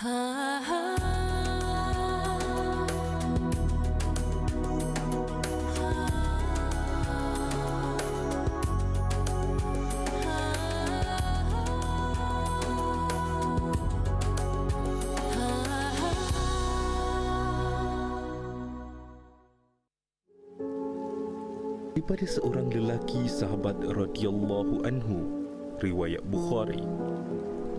Daripada seorang lelaki sahabat radhiyallahu anhu, riwayat Bukhari,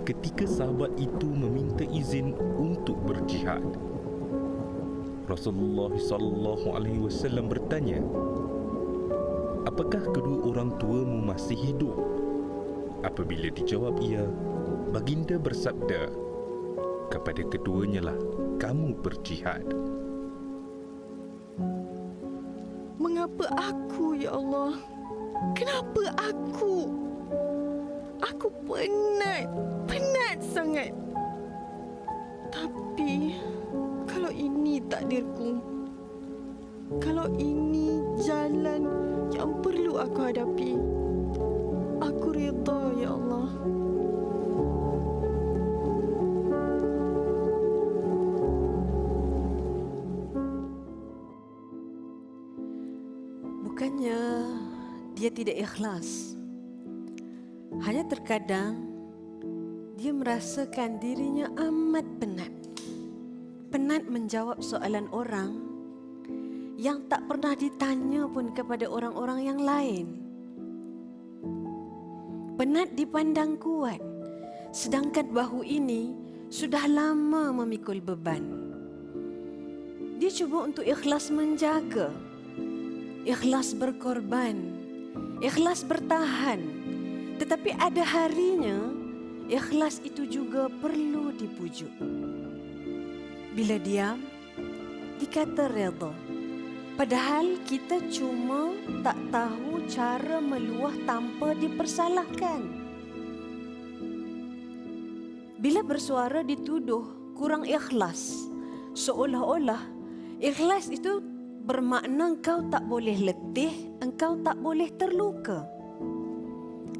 ketika sahabat itu meminta izin untuk berjihad, Rasulullah sallallahu alaihi wasallam bertanya, "Apakah kedua orang tuamu masih hidup?" Apabila dijawab ya, baginda bersabda, "Kepada keduanya lah kamu berjihad." Mengapa aku, ya Allah? Kenapa aku? Aku penat sangat. Tapi, kalau ini takdirku, kalau ini jalan yang perlu aku hadapi, aku redha, ya Allah. Bukannya dia tidak ikhlas. Hanya terkadang dia merasakan dirinya amat penat. Penat menjawab soalan orang yang tak pernah ditanya pun kepada orang-orang yang lain. Penat dipandang kuat, sedangkan bahu ini sudah lama memikul beban. Dia cuba untuk ikhlas menjaga, ikhlas berkorban, ikhlas bertahan. Tetapi ada harinya, ikhlas itu juga perlu dipujuk. Bila diam, dikata redha. Padahal kita cuma tak tahu cara meluah tanpa dipersalahkan. Bila bersuara dituduh kurang ikhlas, seolah-olah ikhlas itu bermakna engkau tak boleh letih, engkau tak boleh terluka.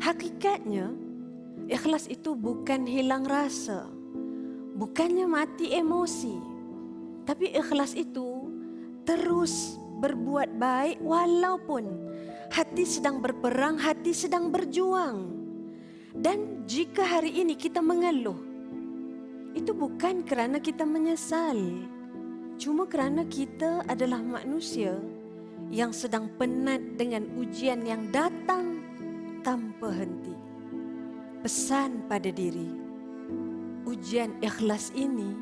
Hakikatnya, ikhlas itu bukan hilang rasa, bukannya mati emosi. Tapi ikhlas itu terus berbuat baik walaupun hati sedang berperang, hati sedang berjuang. Dan jika hari ini kita mengeluh, itu bukan kerana kita menyesal, cuma kerana kita adalah manusia yang sedang penat dengan ujian yang datang tanpa henti. Pesan pada diri, ujian ikhlas ini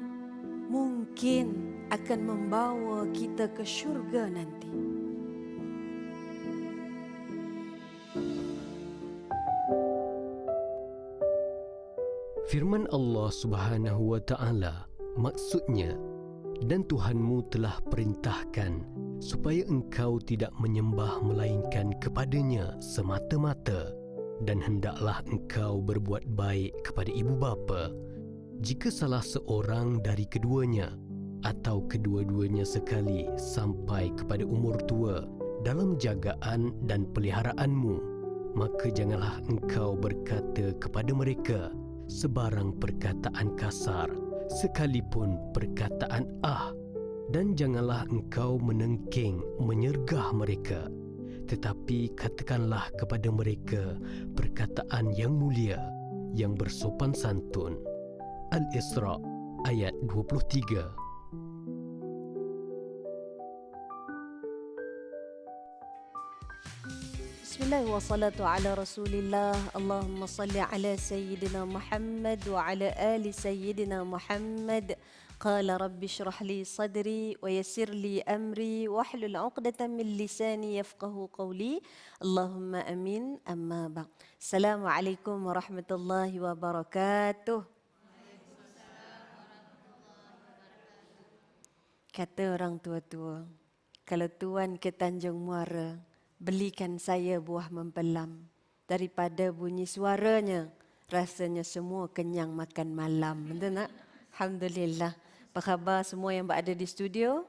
mungkin akan membawa kita ke syurga nanti. Firman Allah Subhanahu wa Ta'ala maksudnya, dan Tuhanmu telah perintahkan supaya engkau tidak menyembah melainkan kepadanya semata-mata, dan hendaklah engkau berbuat baik kepada ibu bapa jika salah seorang dari keduanya atau kedua-duanya sekali sampai kepada umur tua dalam jagaan dan peliharaanmu, maka janganlah engkau berkata kepada mereka sebarang perkataan kasar, sekalipun perkataan dan janganlah engkau menengking menyergah mereka, tetapi katakanlah kepada mereka perkataan yang mulia, yang bersopan santun. Al-Isra ayat 23. Bismillah wa salatu ala rasulillah. Allahumma salli ala sayyidina Muhammad wa ala ali sayyidina Muhammad. Qala rabbi shrah li sadri wa yassir li amri wahlul 'uqdatam min lisani yafqahu qawli. Allahumma amin. Amma ba'd. Assalamualaikum warahmatullahi wabarakatuh. Kata orang tua-tua, kalau tuan ke Tanjung Muara, belikan saya buah mempelam. Daripada bunyi suaranya, rasanya semua kenyang makan malam. Betul tak? Alhamdulillah. Apa khabar semua yang berada di studio?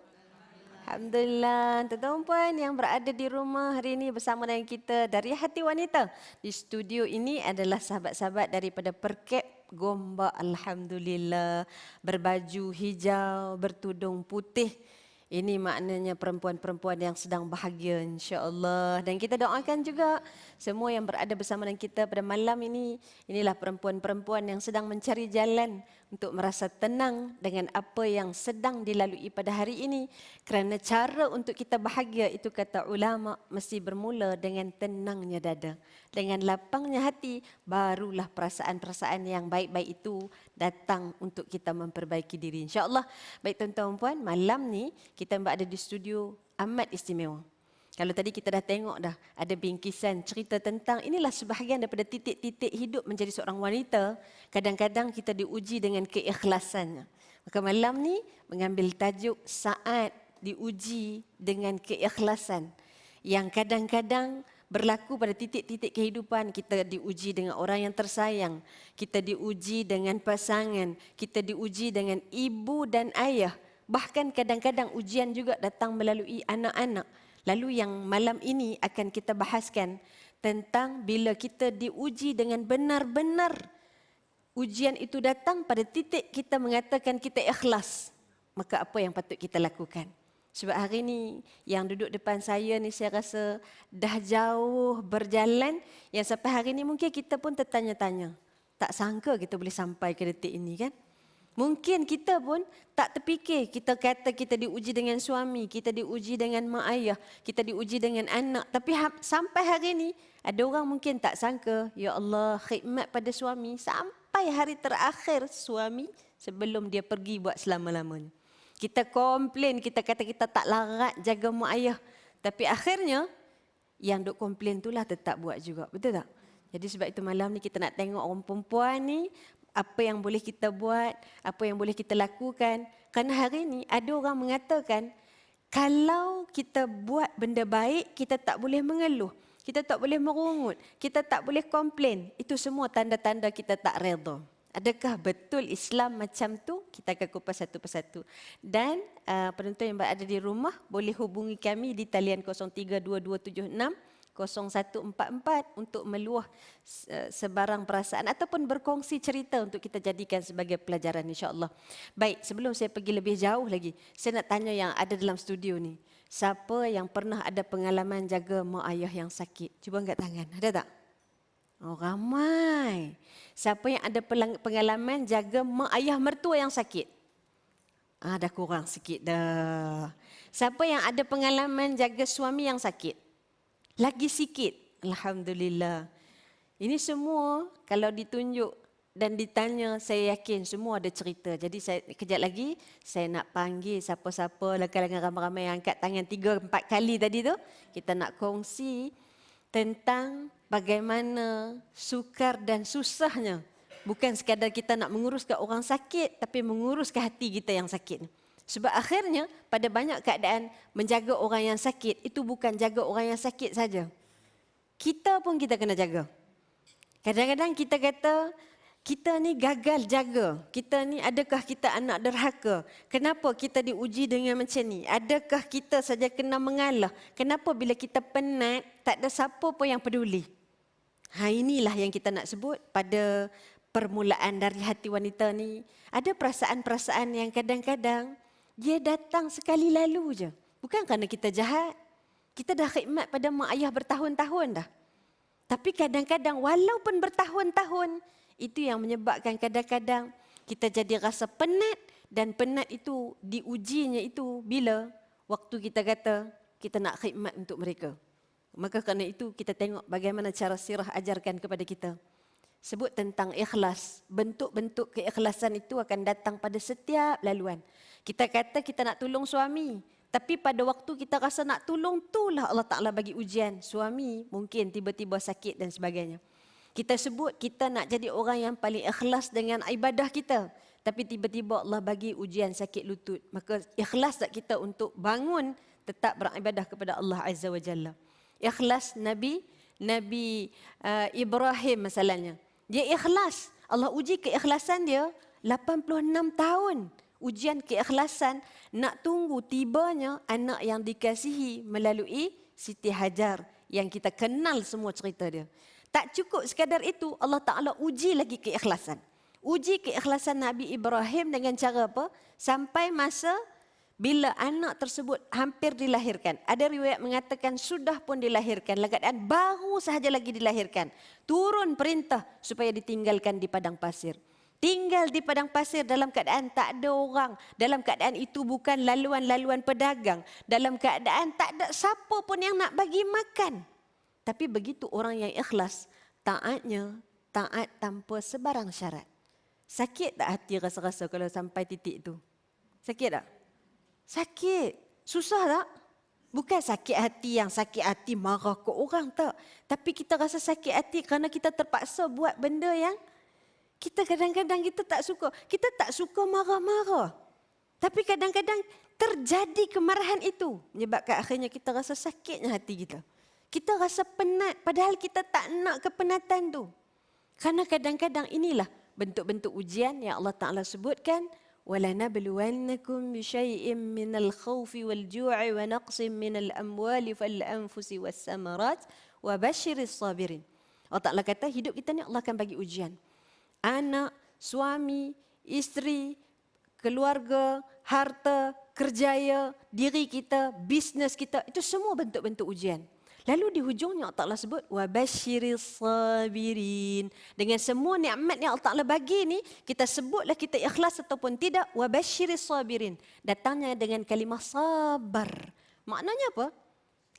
Alhamdulillah. Tuan-tuan yang berada di rumah hari ini bersama dengan kita dari Hati Wanita. Di studio ini adalah sahabat-sahabat daripada Perkep gombak alhamdulillah, berbaju hijau, bertudung putih. Ini maknanya perempuan-perempuan yang sedang bahagia insya-Allah. Dan kita doakan juga semua yang berada bersama dengan kita pada malam ini, inilah perempuan-perempuan yang sedang mencari jalan untuk merasa tenang dengan apa yang sedang dilalui pada hari ini. Kerana cara untuk kita bahagia itu kata ulama mesti bermula dengan tenangnya dada. Dengan lapangnya hati, barulah perasaan-perasaan yang baik-baik itu datang untuk kita memperbaiki diri. InsyaAllah. Baik tuan-tuan dan puan, malam ni kita berada di studio amat istimewa. Kalau tadi kita dah tengok dah, ada bingkisan cerita tentang inilah sebahagian daripada titik-titik hidup menjadi seorang wanita. Kadang-kadang kita diuji dengan keikhlasannya. Maka malam ni mengambil tajuk saat diuji dengan keikhlasan. Yang kadang-kadang berlaku pada titik-titik kehidupan. Kita diuji dengan orang yang tersayang. Kita diuji dengan pasangan. Kita diuji dengan ibu dan ayah. Bahkan kadang-kadang ujian juga datang melalui anak-anak. Lalu yang malam ini akan kita bahaskan tentang bila kita diuji dengan benar-benar ujian itu datang pada titik kita mengatakan kita ikhlas. Maka apa yang patut kita lakukan? Sebab hari ni yang duduk depan saya ni saya rasa dah jauh berjalan yang sampai hari ni mungkin kita pun tertanya-tanya. Tak sangka kita boleh sampai ke detik ini kan? Mungkin kita pun tak terfikir, kita kata kita diuji dengan suami, kita diuji dengan mak ayah, kita diuji dengan anak. Tapi sampai hari ini ada orang mungkin tak sangka, ya Allah khidmat pada suami sampai hari terakhir suami sebelum dia pergi buat selama-lamanya. Kita komplain, kita kata kita tak larat jaga mak ayah. Tapi akhirnya yang duk komplain itulah tetap buat juga, betul tak? Jadi sebab itu malam ni kita nak tengok orang perempuan ni, apa yang boleh kita buat, apa yang boleh kita lakukan. Kerana hari ini ada orang mengatakan, kalau kita buat benda baik, kita tak boleh mengeluh. Kita tak boleh merungut. Kita tak boleh komplain. Itu semua tanda-tanda kita tak redha. Adakah betul Islam macam tu? Kita akan kupas satu persatu. Dan penonton yang berada di rumah, boleh hubungi kami di talian 032276 0144 untuk meluah sebarang perasaan ataupun berkongsi cerita untuk kita jadikan sebagai pelajaran insya-Allah. Baik, sebelum saya pergi lebih jauh lagi, saya nak tanya yang ada dalam studio ni. Siapa yang pernah ada pengalaman jaga mak ayah yang sakit? Cuba angkat tangan. Ada tak? Oh, ramai. Siapa yang ada pengalaman jaga mak ayah mertua yang sakit? Dah kurang sikit dah. Siapa yang ada pengalaman jaga suami yang sakit? Lagi sikit. Alhamdulillah. Ini semua kalau ditunjuk dan ditanya, saya yakin semua ada cerita. Jadi saya kejap lagi saya nak panggil siapa-siapa, rakan-rakan ramai-ramai yang angkat tangan 3-4 kali tadi tu. Kita nak kongsi tentang bagaimana sukar dan susahnya. Bukan sekadar kita nak menguruskan orang sakit, tapi menguruskan hati kita yang sakit. Sebab akhirnya pada banyak keadaan menjaga orang yang sakit itu bukan jaga orang yang sakit saja. Kita pun kita kena jaga. Kadang-kadang kita kata kita ni gagal jaga. Kita ni adakah kita anak derhaka? Kenapa kita diuji dengan macam ni? Adakah kita saja kena mengalah? Kenapa bila kita penat tak ada siapa pun yang peduli? Inilah yang kita nak sebut pada permulaan dari hati wanita ni. Ada perasaan-perasaan yang kadang-kadang dia datang sekali lalu je. Bukan kerana kita jahat. Kita dah khidmat pada mak ayah bertahun-tahun dah. Tapi kadang-kadang walaupun bertahun-tahun, itu yang menyebabkan kadang-kadang kita jadi rasa penat. Dan penat itu diujinya itu bila waktu kita kata kita nak khidmat untuk mereka. Maka kerana itu kita tengok bagaimana cara sirah ajarkan kepada kita. Sebut tentang ikhlas. Bentuk-bentuk keikhlasan itu akan datang pada setiap laluan. Kita kata kita nak tolong suami. Tapi pada waktu kita rasa nak tolong, itulah Allah Ta'ala bagi ujian. Suami mungkin tiba-tiba sakit dan sebagainya. Kita sebut kita nak jadi orang yang paling ikhlas dengan ibadah kita. Tapi tiba-tiba Allah bagi ujian sakit lutut. Maka ikhlas tak kita untuk bangun tetap beribadah kepada Allah Azza wa Jalla. Ikhlas Nabi Ibrahim misalnya. Dia ikhlas. Allah uji keikhlasan dia 86 tahun. Ujian keikhlasan nak tunggu tibanya anak yang dikasihi melalui Siti Hajar yang kita kenal semua cerita dia. Tak cukup sekadar itu, Allah Ta'ala uji lagi keikhlasan. Uji keikhlasan Nabi Ibrahim dengan cara apa? Sampai masa bila anak tersebut hampir dilahirkan. Ada riwayat mengatakan sudah pun dilahirkan. Dalam keadaan baru sahaja lagi dilahirkan. Turun perintah supaya ditinggalkan di padang pasir. Tinggal di padang pasir dalam keadaan tak ada orang. Dalam keadaan itu bukan laluan-laluan pedagang. Dalam keadaan tak ada siapa pun yang nak bagi makan. Tapi begitu orang yang ikhlas, taatnya taat tanpa sebarang syarat. Sakit tak hati rasa-rasa kalau sampai titik tu? Sakit tak? Sakit. Susah tak? Bukan sakit hati yang sakit hati marah ke orang tak. Tapi kita rasa sakit hati kerana kita terpaksa buat benda yang kita kadang-kadang kita tak suka. Kita tak suka marah-marah. Tapi kadang-kadang terjadi kemarahan itu menyebabkan akhirnya kita rasa sakitnya hati kita. Kita rasa penat padahal kita tak nak kepenatan tu. Kerana kadang-kadang inilah bentuk-bentuk ujian yang Allah Ta'ala sebutkan. وَلَنَبْلُوَنَّكُمْ بِشَيْءٍ مِّنَ الْخَوْفِ وَالْجُوعِ وَنَقْصٍ مِّنَ الْأَمْوَالِ وَالْأَنْفُسِ وَالثَّمَرَاتِ وَبَشِّرِ الصَّابِرِينَ. Allah Ta'ala kata hidup kita ni Allah akan bagi ujian. Anak, suami, isteri, keluarga, harta, kerjaya, diri kita, bisnes kita, itu semua bentuk-bentuk ujian. Lalu di hujungnya Allah Ta'ala sebut wabasyiris sabirin. Dengan semua nikmat yang Allah Ta'ala bagi ni, kita sebutlah kita ikhlas ataupun tidak, wabasyiris sabirin. Datangnya dengan kalimah sabar. Maknanya apa?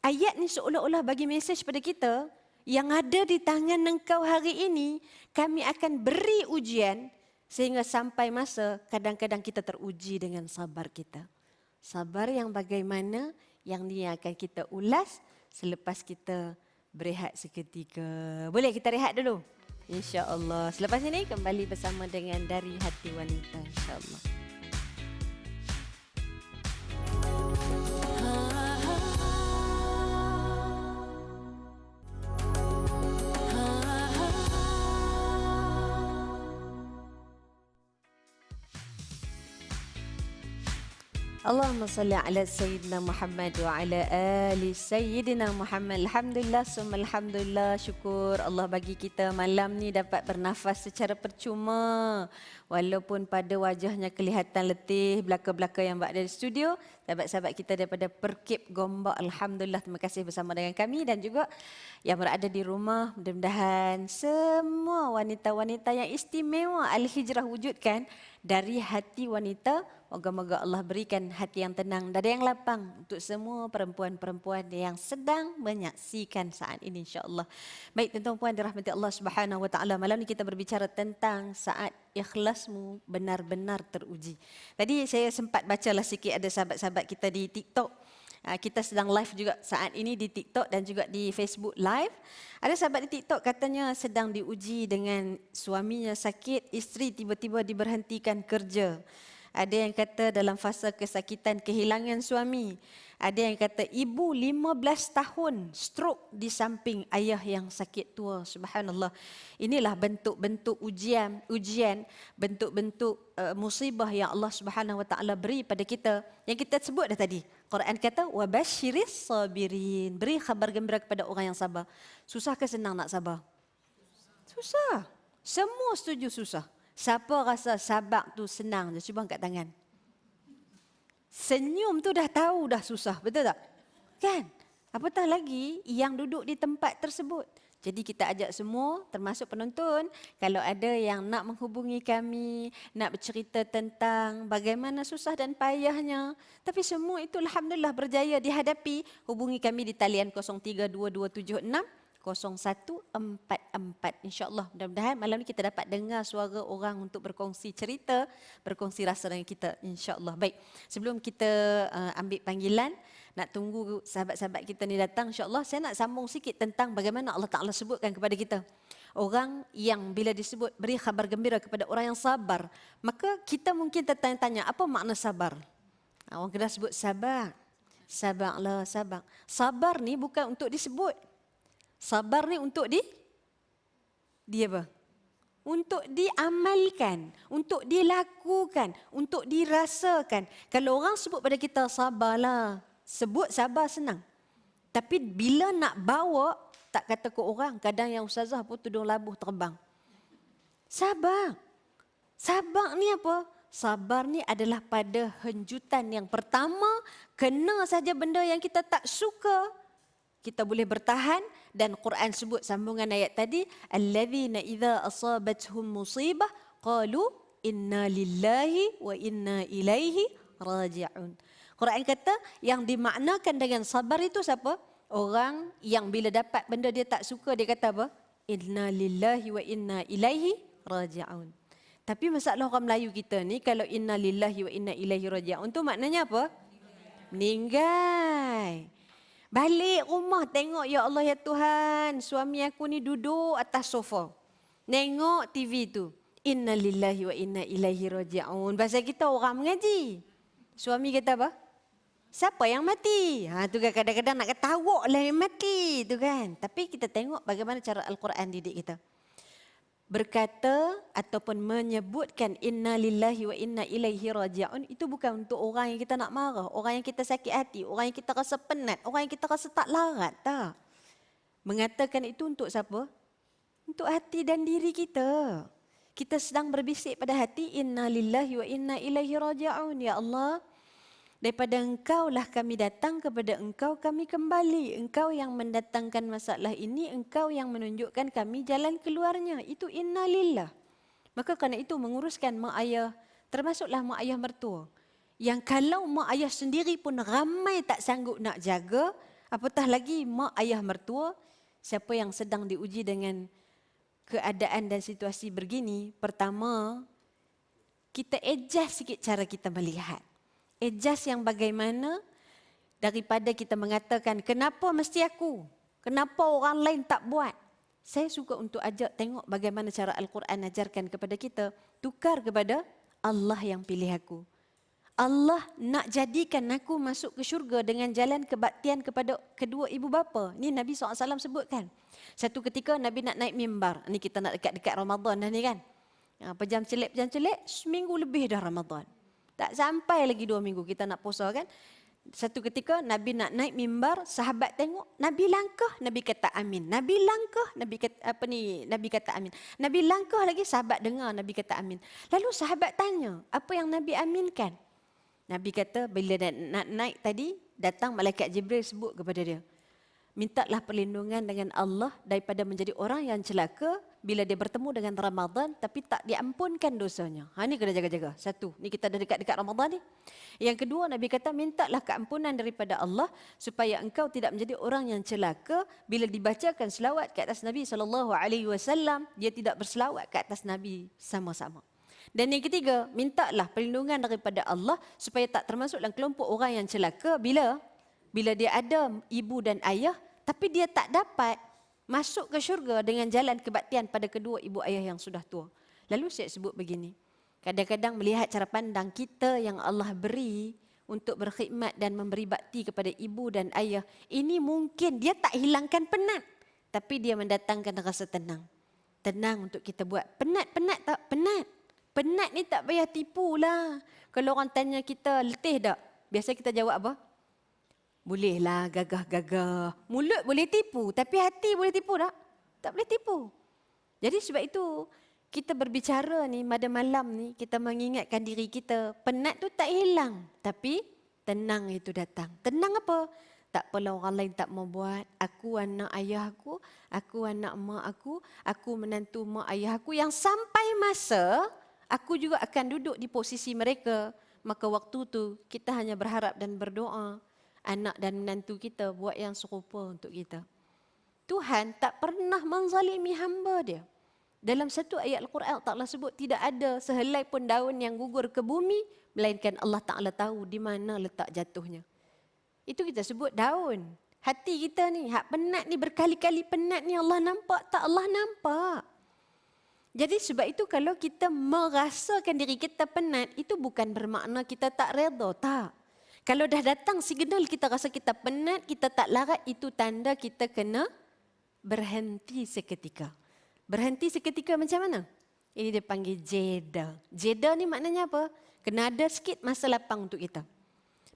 Ayat ni seolah-olah bagi mesej pada kita, yang ada di tangan engkau hari ini, kami akan beri ujian sehingga sampai masa kadang-kadang kita teruji dengan sabar kita. Sabar yang bagaimana, yang ni akan kita ulas selepas kita berehat seketika. Boleh kita rehat dulu? InsyaAllah. Selepas ini kembali bersama dengan Dari Hati Wanita. InsyaAllah. Allahumma salli ala Sayyidina Muhammad wa ala ali Sayyidina Muhammad. Alhamdulillah, summa alhamdulillah, syukur Allah bagi kita malam ni dapat bernafas secara percuma. Walaupun pada wajahnya kelihatan letih, belaka-belaka yang berada di studio, sahabat-sahabat kita daripada Perkip Gombak, alhamdulillah, terima kasih bersama dengan kami dan juga yang berada di rumah. Mudah-mudahan semua wanita-wanita yang istimewa Al-Hijrah wujudkan dari hati wanita. Moga-moga Allah berikan hati yang tenang, dada yang lapang untuk semua perempuan-perempuan yang sedang menyaksikan saat ini, insya-Allah. Baik, tuan-tuan puan dirahmati Allah Subhanahu wa taala, malam ni kita berbicara tentang saat ikhlasmu benar-benar teruji. Tadi saya sempat bacalah sikit, ada sahabat-sahabat kita di TikTok. Kita sedang live juga saat ini di TikTok dan juga di Facebook Live. Ada sahabat di TikTok katanya sedang diuji dengan suaminya sakit, isteri tiba-tiba diberhentikan kerja. Ada yang kata dalam fasa kesakitan kehilangan suami. Ada yang kata ibu 15 tahun stroke di samping ayah yang sakit tua. Subhanallah. Inilah bentuk-bentuk ujian, bentuk-bentuk musibah yang Allah Subhanahu wa taala beri pada kita. Yang kita sebut dah tadi. Quran kata wabasyiris sabirin. Beri khabar gembira kepada orang yang sabar. Susah ke senang nak sabar? Susah. Semua setuju susah. Siapa rasa sabar tu senang je? Cuba angkat tangan. Senyum tu dah tahu dah susah, betul tak? Kan? Apatah lagi yang duduk di tempat tersebut. Jadi kita ajak semua, termasuk penonton, kalau ada yang nak menghubungi kami, nak bercerita tentang bagaimana susah dan payahnya, tapi semua itu alhamdulillah berjaya dihadapi, hubungi kami di talian 032276 0144. InsyaAllah mudah-mudahan malam ni kita dapat dengar suara orang untuk berkongsi cerita, berkongsi rasa dengan kita, insyaAllah. Baik, sebelum kita ambil panggilan, nak tunggu sahabat-sahabat kita ni datang, insyaAllah saya nak sambung sikit tentang bagaimana Allah Ta'ala sebutkan kepada kita. Orang yang bila disebut beri khabar gembira kepada orang yang sabar, maka kita mungkin tertanya-tanya apa makna sabar. Orang kena sebut sabar. Sabarlah, sabar. Sabar ni bukan untuk disebut. Sabar ni untuk dia apa? Untuk diamalkan, untuk dilakukan, untuk dirasakan. Kalau orang sebut pada kita sabarlah, sebut sabar senang. Tapi bila nak bawa, tak kata ke orang, kadang yang ustazah pun tudung labuh terbang. Sabar. Sabar ni apa? Sabar ni adalah pada henjutan yang pertama, kena saja benda yang kita tak suka, kita boleh bertahan. Dan Quran sebut sambungan ayat tadi, allazina idza asabatuhum musibah qalu inna lillahi wa inna ilaihi raji'un. Quran kata yang dimaknakan dengan sabar itu siapa? Orang yang bila dapat benda dia tak suka, dia kata apa? Inna lillahi wa inna ilaihi raji'un. Tapi masalah orang Melayu kita ni, kalau inna lillahi wa inna ilaihi raji'un tu maknanya apa? Meninggal. Balik rumah tengok, ya Allah ya Tuhan, suami aku ni duduk atas sofa. Tengok TV tu. Inna lillahi wa inna ilaihi raji'un. Bahasa kita orang mengaji. Suami kata apa? Siapa yang mati? Tu kan kadang-kadang nak kata awak lah yang mati tu kan. Tapi kita tengok bagaimana cara Al-Quran didik kita. Berkata ataupun menyebutkan inna lillahi wa inna ilaihi raji'un itu bukan untuk orang yang kita nak marah, orang yang kita sakit hati, orang yang kita rasa penat, orang yang kita rasa tak larat, tak. Mengatakan itu untuk siapa? Untuk hati dan diri kita. Kita sedang berbisik pada hati, inna lillahi wa inna ilaihi raji'un. Ya Allah, daripada Engkau lah kami datang, kepada Engkau kami kembali. Engkau yang mendatangkan masalah ini, Engkau yang menunjukkan kami jalan keluarnya. Itu inna lillah. Maka kerana itu menguruskan mak ayah, termasuklah mak ayah mertua. Yang kalau mak ayah sendiri pun ramai tak sanggup nak jaga, apatah lagi mak ayah mertua. Siapa yang sedang diuji dengan keadaan dan situasi begini, pertama, kita adjust sikit cara kita melihat. Adjust yang bagaimana daripada kita mengatakan, kenapa mesti aku? Kenapa orang lain tak buat? Saya suka untuk ajak tengok bagaimana cara Al-Quran ajarkan kepada kita. Tukar kepada Allah yang pilih aku. Allah nak jadikan aku masuk ke syurga dengan jalan kebaktian kepada kedua ibu bapa. Ni Nabi SAW sebutkan. Satu ketika Nabi nak naik mimbar. Ni kita nak dekat-dekat Ramadan dah ni kan. Pejam celik, seminggu lebih dah Ramadan. Tak sampai lagi 2 minggu kita nak puasa kan. Satu ketika Nabi nak naik mimbar, sahabat tengok, Nabi langkah, Nabi kata amin. Nabi langkah, Nabi kata amin. Nabi langkah lagi, sahabat dengar Nabi kata amin. Lalu sahabat tanya, apa yang Nabi aminkan? Nabi kata bila nak naik tadi, datang malaikat Jibril sebut kepada dia, mintalah perlindungan dengan Allah daripada menjadi orang yang celaka bila dia bertemu dengan Ramadan tapi tak diampunkan dosanya. Ni kena jaga-jaga. Satu, ni kita dah dekat-dekat Ramadan ni. Yang kedua, Nabi kata mintalah keampunan daripada Allah supaya engkau tidak menjadi orang yang celaka bila dibacakan selawat ke atas Nabi SAW, dia tidak berselawat ke atas Nabi sama-sama. Dan yang ketiga, mintalah perlindungan daripada Allah supaya tak termasuk dalam kelompok orang yang celaka bila dia ada ibu dan ayah tapi dia tak dapat masuk ke syurga dengan jalan kebaktian pada kedua ibu ayah yang sudah tua. Lalu saya sebut begini, kadang-kadang melihat cara pandang kita yang Allah beri untuk berkhidmat dan memberi bakti kepada ibu dan ayah, ini mungkin dia tak hilangkan penat, tapi dia mendatangkan rasa tenang. Tenang untuk kita buat. Penat tak? Penat. Penat ni tak payah tipu lah. Kalau orang tanya kita, letih tak? Biasa kita jawab apa? Bolehlah, gagah-gagah. Mulut boleh tipu, tapi hati boleh tipu tak? Tak boleh tipu. Jadi sebab itu, kita berbicara ni, pada malam ni, kita mengingatkan diri kita, penat tu tak hilang. Tapi, tenang itu datang. Tenang apa? Tak apalah orang lain tak mau buat. Aku anak ayah aku anak mak aku menantu mak ayah aku. Yang sampai masa, aku juga akan duduk di posisi mereka. Maka waktu tu, kita hanya berharap dan berdoa. Anak dan menantu kita buat yang serupa untuk kita. Tuhan tak pernah menzalimi hamba dia. Dalam satu ayat Al-Quran, Allah sebut tidak ada sehelai pun daun yang gugur ke bumi, melainkan Allah Ta'ala tahu di mana letak jatuhnya. Itu kita sebut daun. Hati kita ni, hak penat ni, berkali-kali penat ni, Allah nampak tak? Allah nampak. Jadi sebab itu kalau kita merasakan diri kita penat, itu bukan bermakna kita tak redha, tak. Kalau dah datang signal kita rasa kita penat, kita tak larat, itu tanda kita kena berhenti seketika. Berhenti seketika macam mana? Ini dia panggil jeda. Jeda ni maknanya apa? Kena ada sikit masa lapang untuk kita.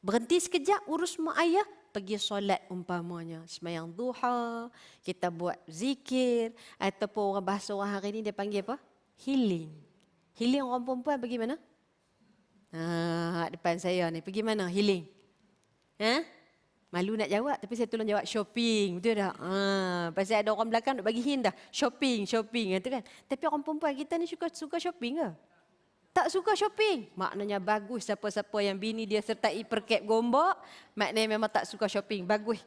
Berhenti sekejap, urus mak ayah, pergi solat umpamanya. Sembahyang duha, kita buat zikir, ataupun orang bahasa orang hari ni dia panggil apa? Healing. Healing orang perempuan pergi mana? Depan saya ni. Pergi mana healing? Malu nak jawab tapi saya tolong jawab shopping. Betul tak? Pasal ada orang belakang nak bagi hint dah. Shopping tu kan. Tapi orang perempuan kita ni suka shopping ke? Tak suka shopping. Maknanya bagus siapa-siapa yang bini dia sertai perkep gombak. Maknanya memang tak suka shopping. Bagus.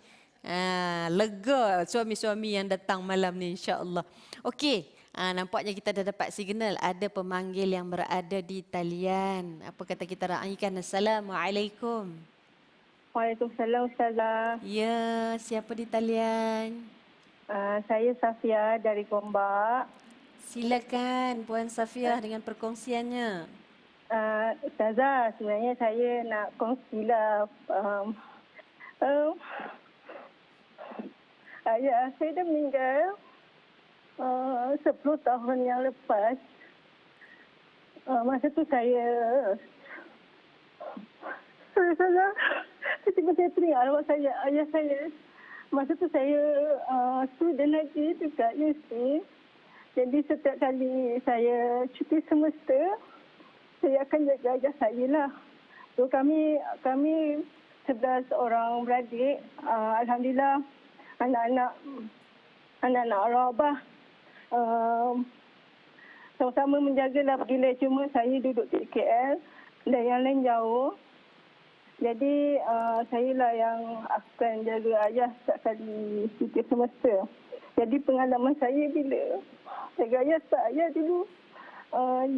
Lega suami-suami yang datang malam ni insya-Allah. Okey. Nampaknya kita dah dapat signal. Ada pemanggil yang berada di talian. Apa kata kita raikan? Assalamualaikum. Waalaikumsalam Ustazah. Ya, siapa di talian? Saya Safia dari Gombak. Silakan Puan Safia dengan perkongsiannya. Ustazah, sebenarnya saya nak kongsilah. Ayah saya dah meninggal 10 tahun yang lepas. Masa tu saya tiba-tiba saya teringat arwah saya, ayah saya. Masa tu saya student lagi dekat UC. Jadi setiap kali saya cuti semester, saya akan jaga ayah saya lah. So kami 11 orang beradik. Alhamdulillah anak-anak arwah abah sama-sama menjagalah pergilah. Cuma saya duduk di KL dan yang lain jauh. Jadi saya lah yang akan jaga ayah setiap kali cuti semester. Jadi pengalaman saya bila jaga ayah saya dulu,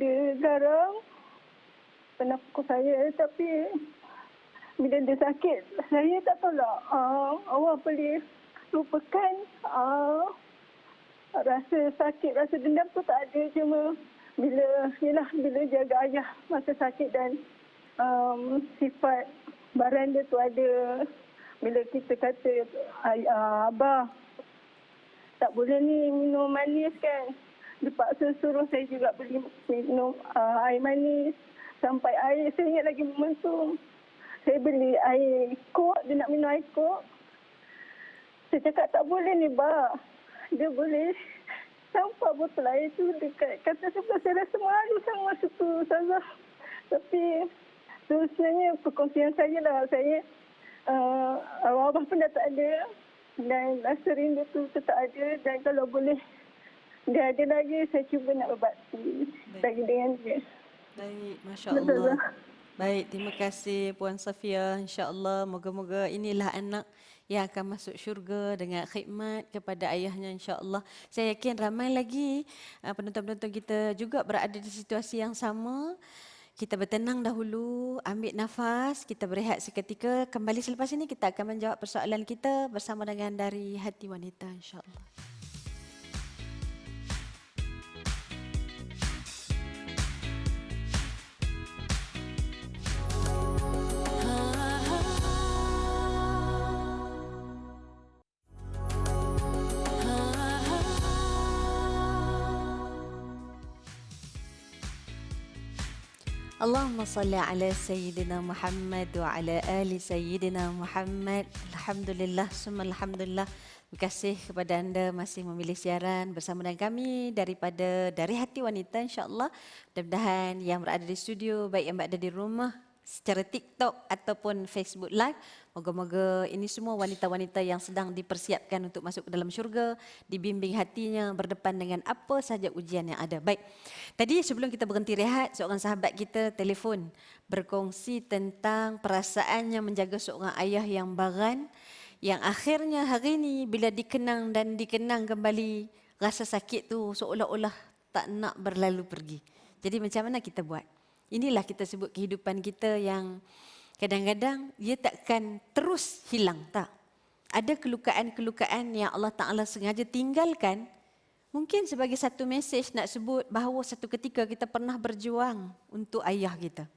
dia garang, pernah pukul saya. Tapi bila dia sakit, saya tak tahu lah. Awak boleh lupakan rasa sakit, rasa dendam tu tak ada. Cuma bila jaga ayah masa sakit dan sifat baran dia tu ada. Bila kita kata abah tak boleh ni minum manis kan, dipaksa suruh saya juga beli minum air manis. Sampai air, saya ingat lagi momentum saya beli air kok, dia nak minum air kok. Saya cakap tak boleh ni bah, dia boleh campak botol air tu dekat katil sebelah. Saya rasa malu sama masa tu Ustazah. Tapi sebenarnya perkongsian saya lah, saya arwah abah pun dah tak ada dan rasa rindu tu tetap ada. Dan kalau boleh dia ada lagi, saya cuba nak berbakti lagi dengan dia. Baik, Masya Allah. Baik, terima kasih Puan Safia. InsyaAllah moga-moga inilah anak yang akan masuk syurga dengan khidmat kepada ayahnya insya-Allah. Saya yakin ramai lagi penonton-penonton kita juga berada di situasi yang sama. Kita bertenang dahulu, ambil nafas, kita berehat seketika. Kembali selepas ini kita akan menjawab persoalan kita bersama dengan Dari Hati Wanita insya-Allah. Allahumma salli ala Sayyidina Muhammad wa ala ali Sayyidina Muhammad. Alhamdulillah, summa alhamdulillah. Terima kasih kepada anda masih memilih siaran bersama dengan kami daripada Dari Hati Wanita insya-Allah. Mudah-mudahan yang berada di studio, baik yang berada di rumah secara TikTok ataupun Facebook Live, moga-moga ini semua wanita-wanita yang sedang dipersiapkan untuk masuk ke dalam syurga, dibimbing hatinya berdepan dengan apa sahaja ujian yang ada. Baik, tadi sebelum kita berhenti rehat, seorang sahabat kita telefon berkongsi tentang perasaannya menjaga seorang ayah yang baran, yang akhirnya hari ini bila dikenang dan dikenang kembali, rasa sakit tu seolah-olah tak nak berlalu pergi. Jadi macam mana kita buat? Inilah kita sebut kehidupan kita yang kadang-kadang dia takkan terus hilang, tak? Ada kelukaan-kelukaan yang Allah Ta'ala sengaja tinggalkan, mungkin sebagai satu mesej nak sebut bahawa satu ketika kita pernah berjuang untuk ayah kita.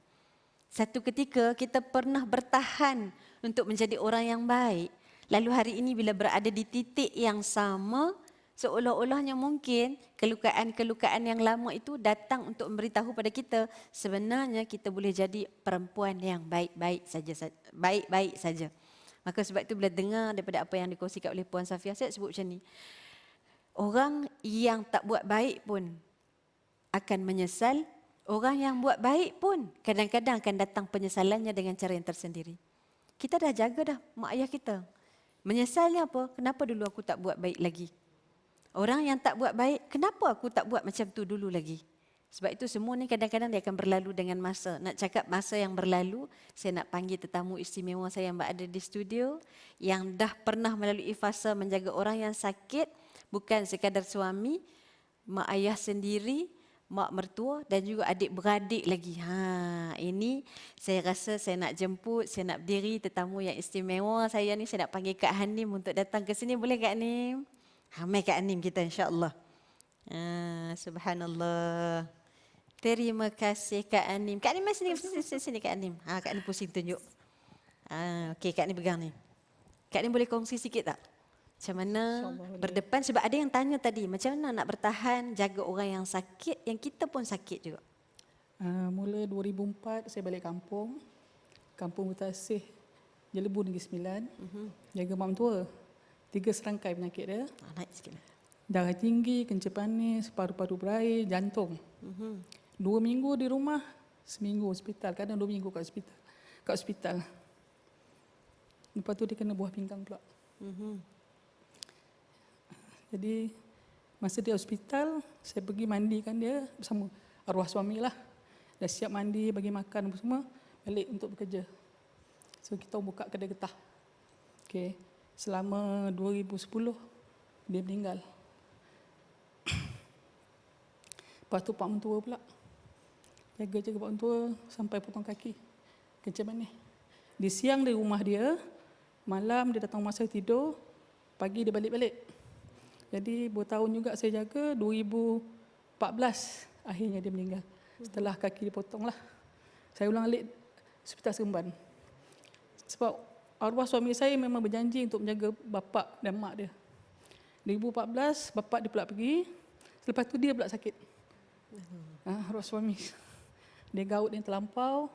Satu ketika kita pernah bertahan untuk menjadi orang yang baik. Lalu hari ini bila berada di titik yang sama, seolah-olahnya mungkin kelukaan-kelukaan yang lama itu datang untuk memberitahu pada kita sebenarnya kita boleh jadi perempuan yang baik-baik saja. Maka sebab itu bila dengar daripada apa yang dikongsikan oleh Puan Safia, saya sebut macam ni. Orang yang tak buat baik pun akan menyesal, Orang yang buat baik pun kadang-kadang akan datang penyesalannya dengan cara yang tersendiri. Kita dah jaga dah mak ayah kita. Menyesalnya apa? Kenapa dulu aku tak buat baik lagi? Orang yang tak buat baik, kenapa aku tak buat macam tu dulu lagi? Sebab itu semua ni kadang-kadang dia akan berlalu dengan masa. Nak cakap masa yang berlalu, saya nak panggil tetamu istimewa saya yang berada di studio, yang dah pernah melalui fasa menjaga orang yang sakit, bukan sekadar suami, mak ayah sendiri, mak mertua dan juga adik-beradik lagi. Ini saya rasa saya nak jemput, saya nak berdiri tetamu yang istimewa saya ni. Saya nak panggil Kak Hanim untuk datang ke sini. Boleh Kak Hanim? Mai Kak Hanim kita insya-Allah. Subhanallah. Terima kasih Kak Hanim. Kak Hanim sini Kak Hanim. Kak Hanim pusing tunjuk. Okey Kak Hanim pegang ni. Kak Hanim boleh kongsi sikit tak? Macam mana berdepan, sebab ada yang tanya tadi, macam mana nak bertahan jaga orang yang sakit, yang kita pun sakit juga. Mula 2004 saya balik kampung. Kampung Mutasih, Jelebu Negeri Sembilan. Jaga mak mentua. 3 serangkai penyakit dia. Naik sikit. Darah tinggi, kencing panis, paru-paru berair, jantung. 2 minggu di rumah, seminggu hospital. Kadang 2 minggu kat hospital. Lepas tu dia kena buah pinggang pula. Jadi masa dia hospital, saya pergi mandikan dia bersama arwah suami lah. Dah siap mandi, bagi makan apa semua, balik untuk bekerja. So kita buka kedai getah. Okay. Selama 2010, dia meninggal. Lepas tu pak mentua pula. Jaga-jaga pak mentua sampai potong kaki. Kencing manis. Di siang di rumah dia, malam dia datang masa tidur, pagi dia balik-balik. Jadi bertahun juga saya jaga, 2014 akhirnya dia meninggal. Setelah kaki dipotong lah. Saya ulang alik Hospital Seremban. Sebab arwah suami saya memang berjanji untuk menjaga bapa dan mak dia. 2014 bapa dia pula pergi. Selepas tu dia pula sakit. Arwah suami. Dia gaut yang terlampau.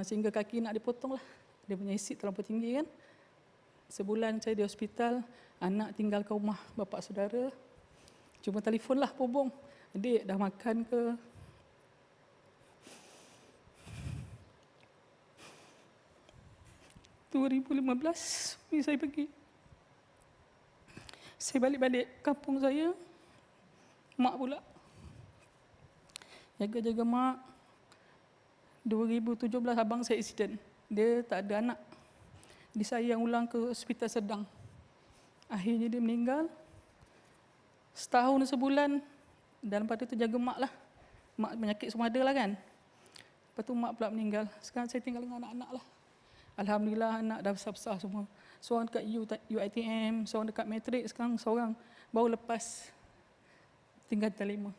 Sehingga kaki nak dipotong lah. Dia punya asid terlampau tinggi kan. Sebulan saya di hospital, anak tinggal ke rumah bapa saudara. Cuma telefon lah, hubung. Adik dah makan ke? ...2015, suami saya pergi. Saya balik-balik kampung saya, mak pula. Jaga-jaga mak. 2017 abang saya accident. Dia tak ada anak. Dia saya yang ulang ke hospital Sedang. Akhirnya dia meninggal. Setahun sebulan. Dan lepas tu jaga mak lah. Mak penyakit semua ada lah kan. Lepas tu mak pula meninggal. Sekarang saya tinggal dengan anak-anak lah. Alhamdulillah anak dah besar-besar semua. Seorang dekat UiTM, seorang dekat Matrix. Sekarang seorang baru lepas. Tinggal Telima.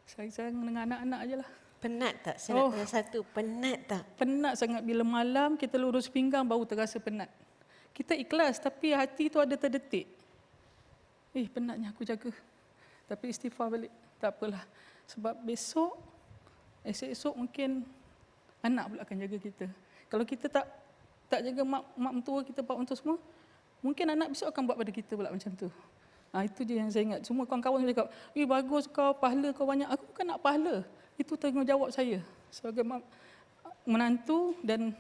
Saya sayang dengan anak-anak je lah. Penat tak? Saya nak tanya satu, penat tak? Penat sangat bila malam kita lurus pinggang baru terasa penat. Kita ikhlas tapi hati tu ada terdetik. Penatnya aku jaga. Tapi istighfar balik. Tak apalah. Sebab besok, esok-esok mungkin anak pula akan jaga kita. Kalau kita tak jaga mak mentua kita, pak mentua semua, mungkin anak besok akan buat pada kita pula macam tu. Itu je yang saya ingat. Semua kawan-kawan saya cakap, bagus kau, pahala kau banyak. Aku bukan nak pahala. Itu tanggungjawab saya sebagai menantu dan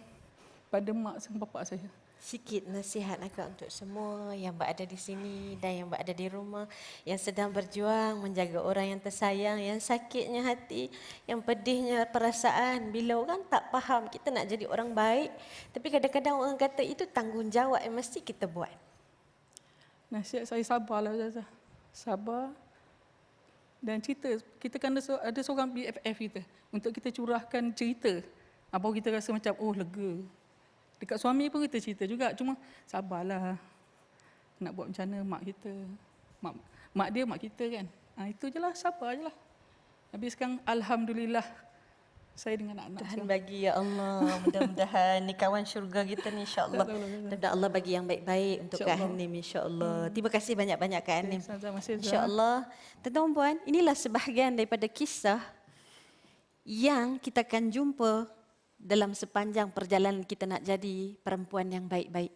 pada mak dan bapa saya. Sikit nasihat agak untuk semua yang berada di sini dan yang berada di rumah, yang sedang berjuang menjaga orang yang tersayang, yang sakitnya hati, yang pedihnya perasaan. Bila orang tak faham kita nak jadi orang baik, tapi kadang-kadang orang kata itu tanggungjawab yang mesti kita buat. Nasihat saya sabarlah Ustazah. Sabar. Dan cerita, kita kan ada seorang BFF kita untuk kita curahkan cerita. Baru kita rasa macam, lega. Dekat suami pun kita cerita juga, cuma sabarlah. Nak buat macam mana mak kita. Mak dia, mak kita kan. Itu je lah, sabar je lah. Habis sekarang, Alhamdulillah, saya dengan anak-anak. Tuhan bagi ya Allah. Mudah-mudahan ni kawan syurga kita ni insya-Allah. Mudah-mudahan Allah bagi yang baik-baik untuk Kak Hanim insya-Allah. Terima kasih banyak-banyak Kak Hanim. Insya-Allah. Tuan-tuan puan, inilah sebahagian daripada kisah yang kita akan jumpa dalam sepanjang perjalanan kita nak jadi perempuan yang baik-baik.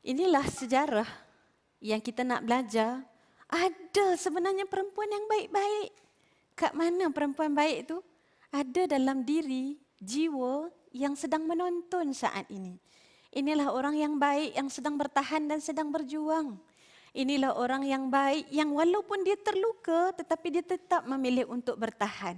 Inilah sejarah yang kita nak belajar. Ada sebenarnya perempuan yang baik-baik. Kat mana perempuan baik tu? ada dalam diri jiwa yang sedang menonton saat ini. Inilah orang yang baik yang sedang bertahan dan sedang berjuang. Inilah orang yang baik yang walaupun dia terluka tetapi dia tetap memilih untuk bertahan.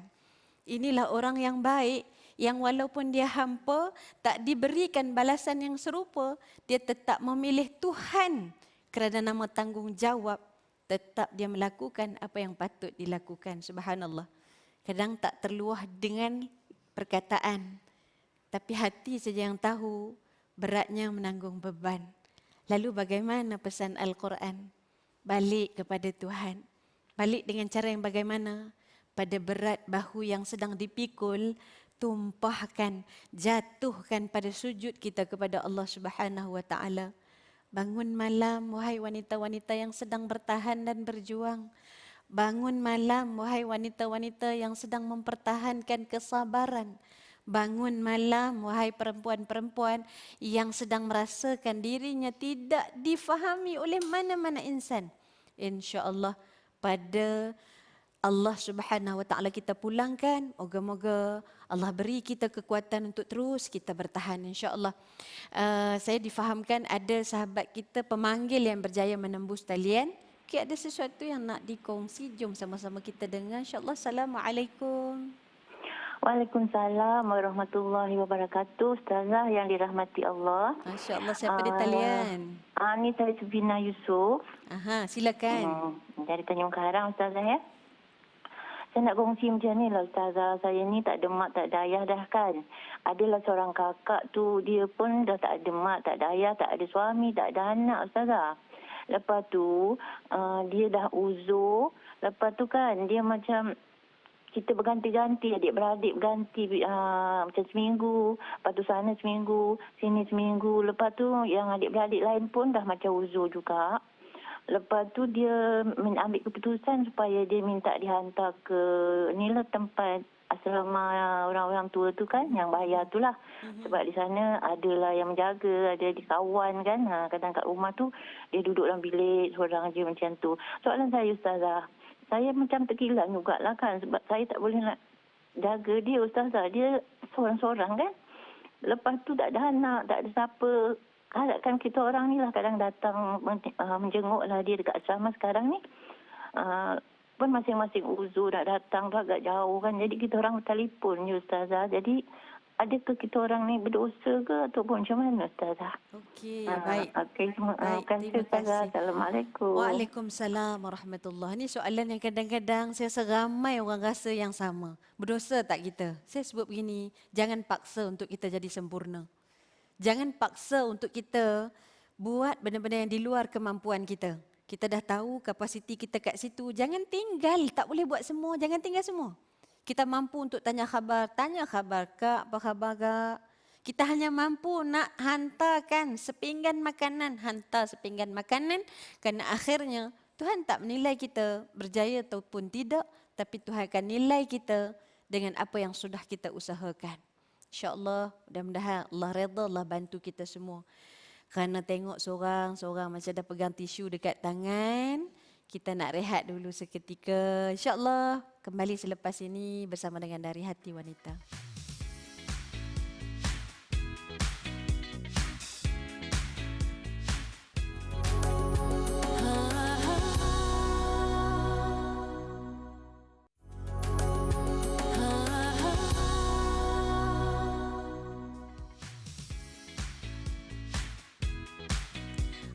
Inilah orang yang baik yang walaupun dia hampa tak diberikan balasan yang serupa, dia tetap memilih Tuhan kerana nama tanggungjawab, tetap dia melakukan apa yang patut dilakukan. Subhanallah. Kadang tak terluah dengan perkataan, tapi hati saja yang tahu beratnya menanggung beban. Lalu bagaimana pesan Al-Quran? Balik kepada Tuhan. Balik dengan cara yang bagaimana? Pada berat bahu yang sedang dipikul, tumpahkan, jatuhkan pada sujud kita kepada Allah Subhanahu wa taala. Bangun malam wahai wanita-wanita yang sedang bertahan dan berjuang. Bangun malam wahai wanita-wanita yang sedang mempertahankan kesabaran. Bangun malam wahai perempuan-perempuan yang sedang merasakan dirinya tidak difahami oleh mana-mana insan. Insya-Allah pada Allah Subhanahu wa taala kita pulangkan. Moga-moga Allah beri kita kekuatan untuk terus kita bertahan, insya-Allah. Saya difahamkan ada sahabat kita pemanggil yang berjaya menembus talian. Okay, ada sesuatu yang nak dikongsi, jom sama-sama kita dengar, insya-Allah. Assalamualaikum. Waalaikumsalam warahmatullahi wabarakatuh. Ustazah yang dirahmati Allah. Masya-Allah, siapa di talian? Ni saya Subina Yusof. Aha, silakan. Dari Tanjung Karang, Ustazah ya. Saya nak kongsi macam ni lah Ustazah. Saya ni tak ada mak, tak ada ayah dah kan. Adalah seorang kakak tu, dia pun dah tak ada mak, tak ada ayah, tak ada suami, tak ada anak Ustazah. Lepas tu, dia dah uzur. Lepas tu kan, dia macam kita berganti-ganti, adik-beradik berganti macam seminggu. Lepas tu sana seminggu, sini seminggu. Lepas tu yang adik-beradik lain pun dah macam uzur juga. Lepas tu dia ambil keputusan supaya dia minta dihantar ke inilah tempat asrama orang-orang tua tu kan, yang bayar tu lah. Sebab di sana adalah yang menjaga, ada dikawan kan. Kadang kat rumah tu dia duduk dalam bilik seorang je macam tu. Soalan saya Ustazah, saya macam terkilat jugalah kan sebab saya tak boleh nak jaga dia Ustazah. Dia seorang-seorang kan. Lepas tu tak ada anak, tak ada siapa. Harapkan kita orang ni lah kadang datang menjenguk lah dia dekat asrama sekarang ni. Pun masing-masing uzur nak datang tu agak jauh kan. Jadi kita orang telefon je Ustazah. Jadi adakah kita orang ni berdosa ke ataupun macam mana Ustazah? Okey, baik. Okey, terima kasih Ustazah. Assalamualaikum. Waalaikumsalam warahmatullahi. Ini soalan yang kadang-kadang saya rasa ramai orang rasa yang sama. Berdosa tak kita? Saya sebut begini, jangan paksa untuk kita jadi sempurna. Jangan paksa untuk kita buat benda-benda yang di luar kemampuan kita. Kita dah tahu kapasiti kita kat situ. Jangan tinggal, tak boleh buat semua. Jangan tinggal semua. Kita mampu untuk tanya khabar kak, apa khabar kak. Kita hanya mampu nak hantarkan sepinggan makanan. Hantar sepinggan makanan kerana akhirnya Tuhan tak menilai kita berjaya ataupun tidak. Tapi Tuhan akan nilai kita dengan apa yang sudah kita usahakan. InsyaAllah, mudah-mudahan Allah redha, Allah bantu kita semua. Kerana tengok seorang macam dah pegang tisu dekat tangan, kita nak rehat dulu seketika. InsyaAllah, kembali selepas ini bersama dengan Dari Hati Wanita.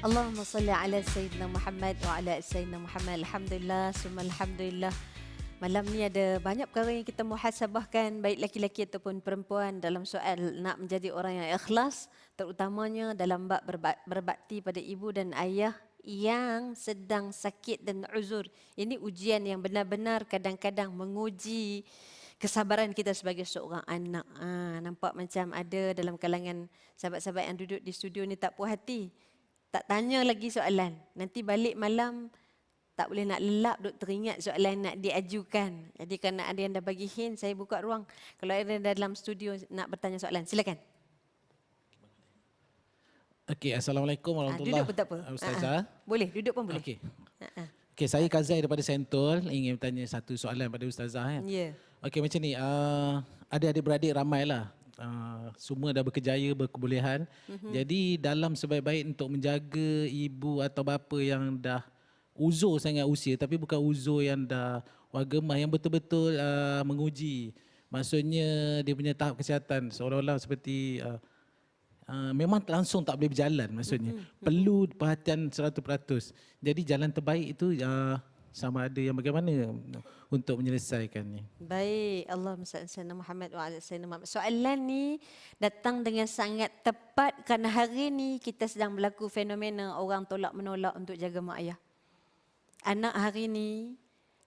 Allahumma salli ala Sayyidina Muhammad wa ala Sayyidina Muhammad. Alhamdulillah, summa alhamdulillah. Malam ni ada banyak perkara yang kita muhasabahkan, baik laki-laki ataupun perempuan, dalam soal nak menjadi orang yang ikhlas, terutamanya dalam bab berbakti pada ibu dan ayah yang sedang sakit dan uzur. Ini ujian yang benar-benar kadang-kadang menguji kesabaran kita sebagai seorang anak. Nampak macam ada dalam kalangan sahabat-sahabat yang duduk di studio ni tak puas hati. Tak tanya lagi soalan. Nanti balik malam tak boleh nak lelap duk teringat soalan nak diajukan. Jadi kerana ada yang dah bagi hint, saya buka ruang. Kalau ada dalam studio nak bertanya soalan, silakan. Okey, Assalamualaikum warahmatullahi Duduk pun tak apa. Ustazah. Boleh, duduk pun boleh. Okey. Okey, saya Kazai daripada Sentul ingin bertanya satu soalan pada Ustazah kan. Ya. Okey macam ni, ada adik-beradik ramai lah. Semua dah berkejaya, berkebolehan. Jadi dalam sebaik-baik untuk menjaga ibu atau bapa yang dah uzur sangat usia, tapi bukan uzur yang dah wagemah, yang betul-betul menguji. Maksudnya dia punya tahap kesihatan seolah-olah seperti memang langsung tak boleh berjalan maksudnya. Perlu perhatian 100%. Jadi jalan terbaik itu sama ada yang bagaimana untuk menyelesaikannya. Baik, Allahumma salli ala sayyidina Muhammad wa ala sayyidina Muhammad. Soalan ni datang dengan sangat tepat kerana hari ni kita sedang berlaku fenomena orang tolak menolak untuk jaga mak ayah. Anak hari ni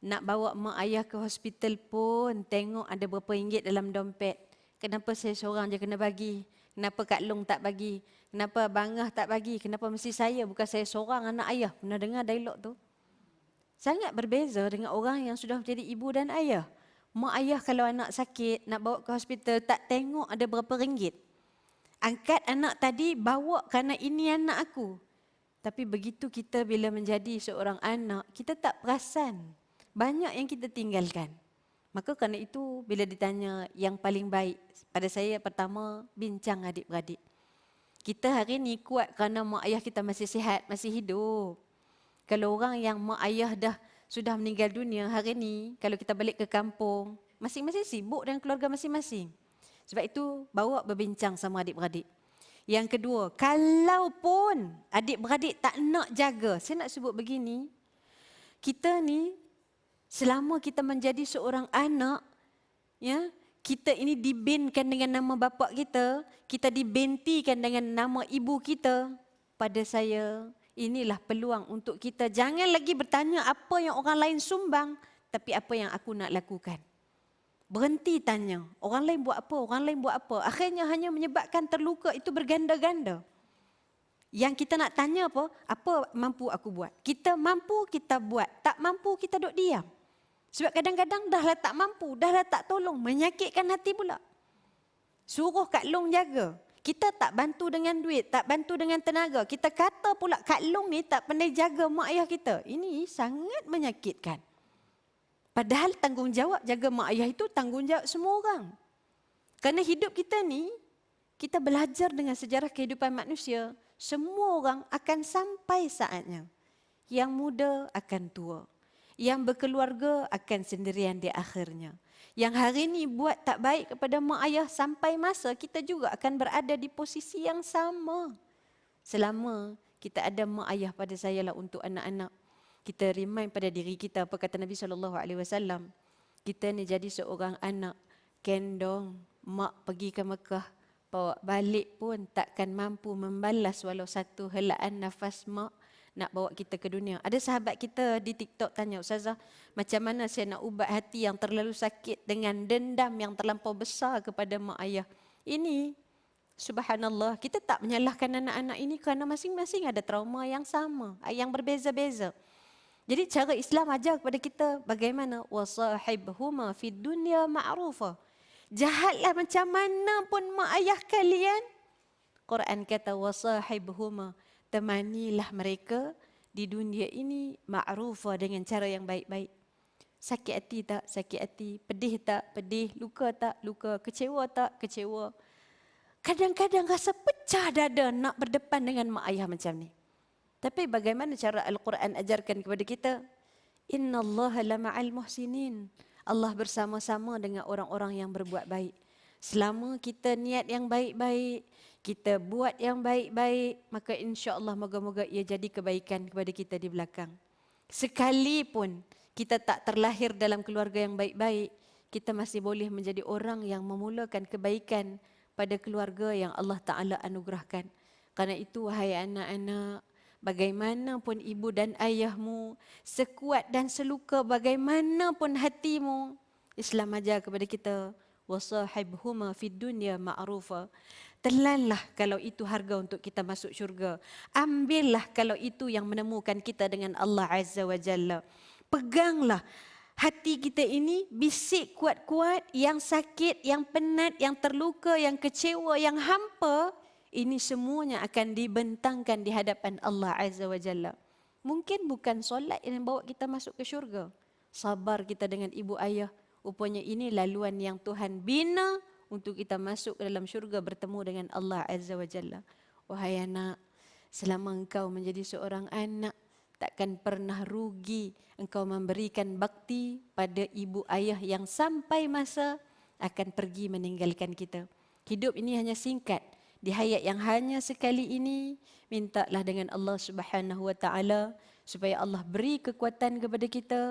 nak bawa mak ayah ke hospital pun tengok ada berapa ringgit dalam dompet. Kenapa saya seorang je kena bagi? Kenapa Kak Long tak bagi? Kenapa Bangah tak bagi? Kenapa mesti saya? Bukan saya seorang anak ayah. Pernah dengar dialog tu? Sangat berbeza dengan orang yang sudah menjadi ibu dan ayah. Mak ayah kalau anak sakit, nak bawa ke hospital, tak tengok ada berapa ringgit. Angkat anak tadi, bawa kerana ini anak aku. Tapi begitu kita bila menjadi seorang anak, kita tak perasan. Banyak yang kita tinggalkan. Maka kerana itu, bila ditanya yang paling baik, pada saya pertama, bincang adik-beradik. Kita hari ni kuat kerana mak ayah kita masih sihat, masih hidup. Kalau orang yang mak ayah dah sudah meninggal dunia hari ni, kalau kita balik ke kampung, masing-masing sibuk dengan keluarga masing-masing. Sebab itu, bawa berbincang sama adik-beradik. Yang kedua, kalau pun adik-beradik tak nak jaga, saya nak sebut begini, kita ni selama kita menjadi seorang anak, ya, kita ini dibinkan dengan nama bapa kita dibentikan dengan nama ibu kita. Pada saya, inilah peluang untuk kita jangan lagi bertanya apa yang orang lain sumbang, tapi apa yang aku nak lakukan. Berhenti tanya, orang lain buat apa, orang lain buat apa. Akhirnya hanya menyebabkan terluka itu berganda-ganda. Yang kita nak tanya apa mampu aku buat. Kita mampu, kita buat. Tak mampu, kita duduk diam. Sebab kadang-kadang dah lah tak mampu, dah lah tak tolong, menyakitkan hati pula. Suruh Kak Long jaga. Kita tak bantu dengan duit, tak bantu dengan tenaga. Kita kata pula Kak Long ni tak pandai jaga mak ayah kita. Ini sangat menyakitkan. Padahal tanggungjawab jaga mak ayah itu tanggungjawab semua orang. Kerana hidup kita ni, kita belajar dengan sejarah kehidupan manusia. Semua orang akan sampai saatnya. Yang muda akan tua. Yang berkeluarga akan sendirian di akhirnya. Yang hari ini buat tak baik kepada mak ayah, sampai masa kita juga akan berada di posisi yang sama. Selama kita ada mak ayah, pada saya lah untuk anak-anak. Kita remind pada diri kita apa kata Nabi SAW. Kita ni jadi seorang anak, kendong mak pergi ke Mekah, bawa balik pun takkan mampu membalas walau satu helaan nafas mak nak bawa kita ke dunia. Ada sahabat kita di TikTok tanya, Ustazah, macam mana saya nak ubat hati yang terlalu sakit dengan dendam yang terlampau besar kepada mak ayah. Ini, subhanallah, kita tak menyalahkan anak-anak ini kerana masing-masing ada trauma yang sama, yang berbeza-beza. Jadi cara Islam ajar kepada kita bagaimana wasahibhuma fid dunya ma'rufa. Jahatlah macam mana pun mak ayah kalian. Quran kata wasahibhuma, temanilah mereka di dunia ini ma'rufa, dengan cara yang baik-baik. Sakit hati tak? Sakit hati. Pedih tak? Pedih. Luka tak? Luka. Kecewa tak? Kecewa. Kadang-kadang rasa pecah dada nak berdepan dengan mak ayah macam ni. Tapi bagaimana cara Al-Quran ajarkan kepada kita? Innallaha lama'al muhsinin. Allah bersama-sama dengan orang-orang yang berbuat baik. Selama kita niat yang baik-baik, kita buat yang baik-baik, maka insya-Allah moga-moga ia jadi kebaikan kepada kita di belakang. Sekalipun kita tak terlahir dalam keluarga yang baik-baik, kita masih boleh menjadi orang yang memulakan kebaikan pada keluarga yang Allah Ta'ala anugerahkan. Karena itu, wahai anak-anak, bagaimanapun ibu dan ayahmu, sekuat dan seluka bagaimanapun hatimu, Islam ajar kepada kita, wasahibhuma fid dunya ma'rufa. Telanlah kalau itu harga untuk kita masuk syurga. Ambillah kalau itu yang menemukan kita dengan Allah Azza wa Jalla. Peganglah hati kita ini, bisik kuat-kuat, yang sakit, yang penat, yang terluka, yang kecewa, yang hampa. Ini semuanya akan dibentangkan di hadapan Allah Azza wa Jalla. Mungkin bukan solat yang bawa kita masuk ke syurga. Sabar kita dengan ibu ayah. Rupanya ini laluan yang Tuhan bina untuk kita masuk ke dalam syurga bertemu dengan Allah Azza wa Jalla. Wahai anak, selama engkau menjadi seorang anak, takkan pernah rugi engkau memberikan bakti pada ibu ayah yang sampai masa akan pergi meninggalkan kita. Hidup ini hanya singkat. Di hayat yang hanya sekali ini, mintalah dengan Allah Subhanahu wa taala supaya Allah beri kekuatan kepada kita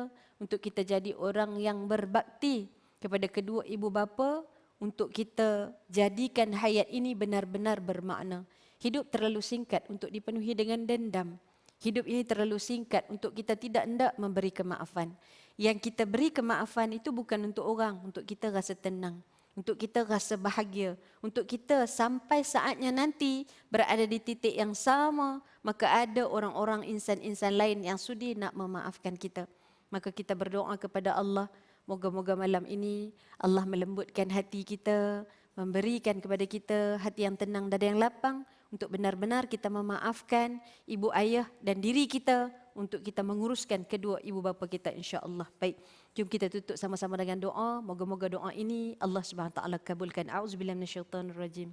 untuk kita jadi orang yang berbakti kepada kedua ibu bapa, untuk kita jadikan hayat ini benar-benar bermakna. Hidup terlalu singkat untuk dipenuhi dengan dendam. Hidup ini terlalu singkat untuk kita tidak hendak memberi kemaafan. Yang kita beri kemaafan itu bukan untuk orang, untuk kita rasa tenang, untuk kita rasa bahagia, untuk kita sampai saatnya nanti berada di titik yang sama, maka ada orang-orang insan-insan lain yang sudi nak memaafkan kita. Maka kita berdoa kepada Allah, moga-moga malam ini Allah melembutkan hati kita, memberikan kepada kita hati yang tenang, dada yang lapang, untuk benar-benar kita memaafkan ibu ayah dan diri kita, untuk kita menguruskan kedua ibu bapa kita, insya-Allah. Baik, jom kita tutup sama-sama dengan doa. Moga-moga doa ini Allah Subhanahu wa taala kabulkan. A'udzubillahi minasyaitonirrajim.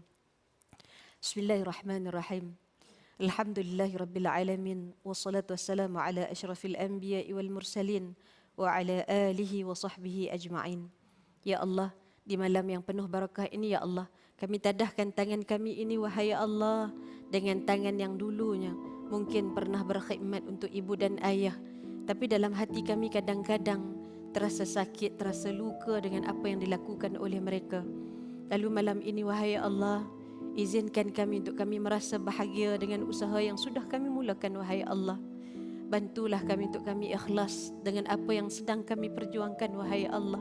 Bismillahirrahmanirrahim. Alhamdulillahirabbil alamin, wassalatu wassalamu ala asyrafil anbiya'i wal mursalin wa ala alihi wa sahbihi ajma'in. Ya Allah, di malam yang penuh barakah ini, ya Allah, kami tadahkan tangan kami ini, wahai Allah, dengan tangan yang dulunya mungkin pernah berkhidmat untuk ibu dan ayah, tapi dalam hati kami kadang-kadang terasa sakit, terasa luka dengan apa yang dilakukan oleh mereka. Lalu malam ini, wahai Allah, izinkan kami untuk kami merasa bahagia dengan usaha yang sudah kami mulakan, wahai Allah. Bantulah kami untuk kami ikhlas dengan apa yang sedang kami perjuangkan, wahai Allah.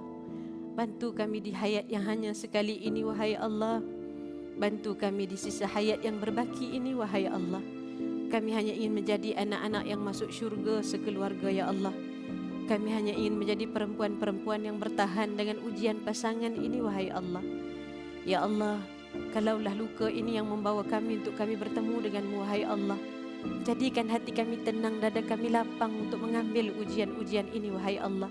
Bantu kami di hayat yang hanya sekali ini, wahai Allah. Bantu kami di sisa hayat yang berbaki ini, wahai Allah. Kami hanya ingin menjadi anak-anak yang masuk syurga sekeluarga, ya Allah. Kami hanya ingin menjadi perempuan-perempuan yang bertahan dengan ujian pasangan ini, wahai Allah. Ya Allah, kalaulah luka ini yang membawa kami untuk kami bertemu denganmu, wahai Allah, jadikan hati kami tenang, dada kami lapang untuk mengambil ujian-ujian ini, wahai Allah.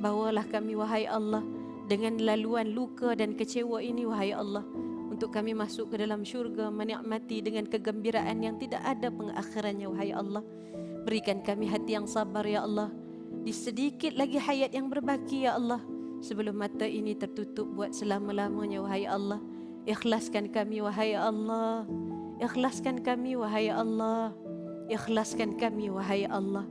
Bawalah kami, wahai Allah, dengan laluan luka dan kecewa ini, wahai Allah, untuk kami masuk ke dalam syurga menikmati dengan kegembiraan yang tidak ada pengakhirannya, wahai Allah. Berikan kami hati yang sabar, ya Allah, di sedikit lagi hayat yang berbaki, ya Allah, sebelum mata ini tertutup buat selama-lamanya, wahai Allah. Ikhlaskan kami, wahai Allah. Ikhlaskan kami, wahai Allah. Ikhlaskan kami, wahai Allah.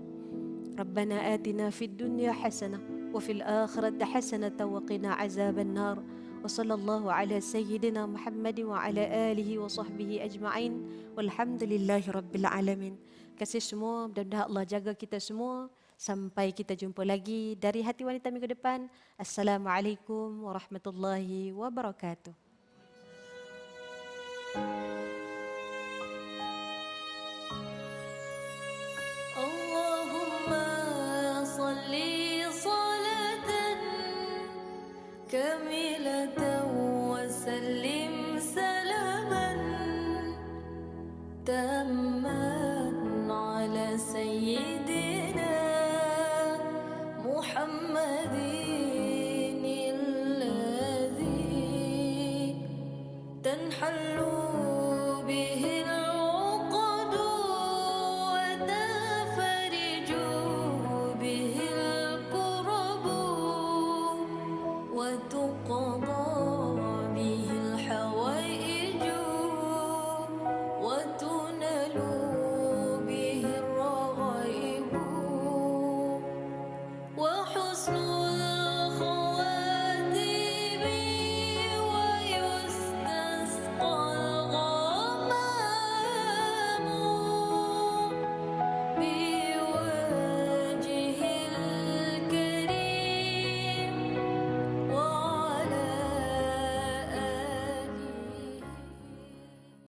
Rabbana atina fid dunya hasanah wa fil akhirati hasanah wa qina azaban nar. Wa sallallahu ala sayyidina Muhammad wa ala alihi wa sahbihi ajma'in. Walhamdulillahi rabbil alamin. Kasih semua, mudah-mudahan Allah jaga kita semua. Sampai kita jumpa lagi dari Hati Wanita minggu depan. Assalamualaikum warahmatullahi wabarakatuh. Allahumma salli salatan kamilatan wa sallim salaman tamman ala sayyidina Muhammadin alladhi tanhallu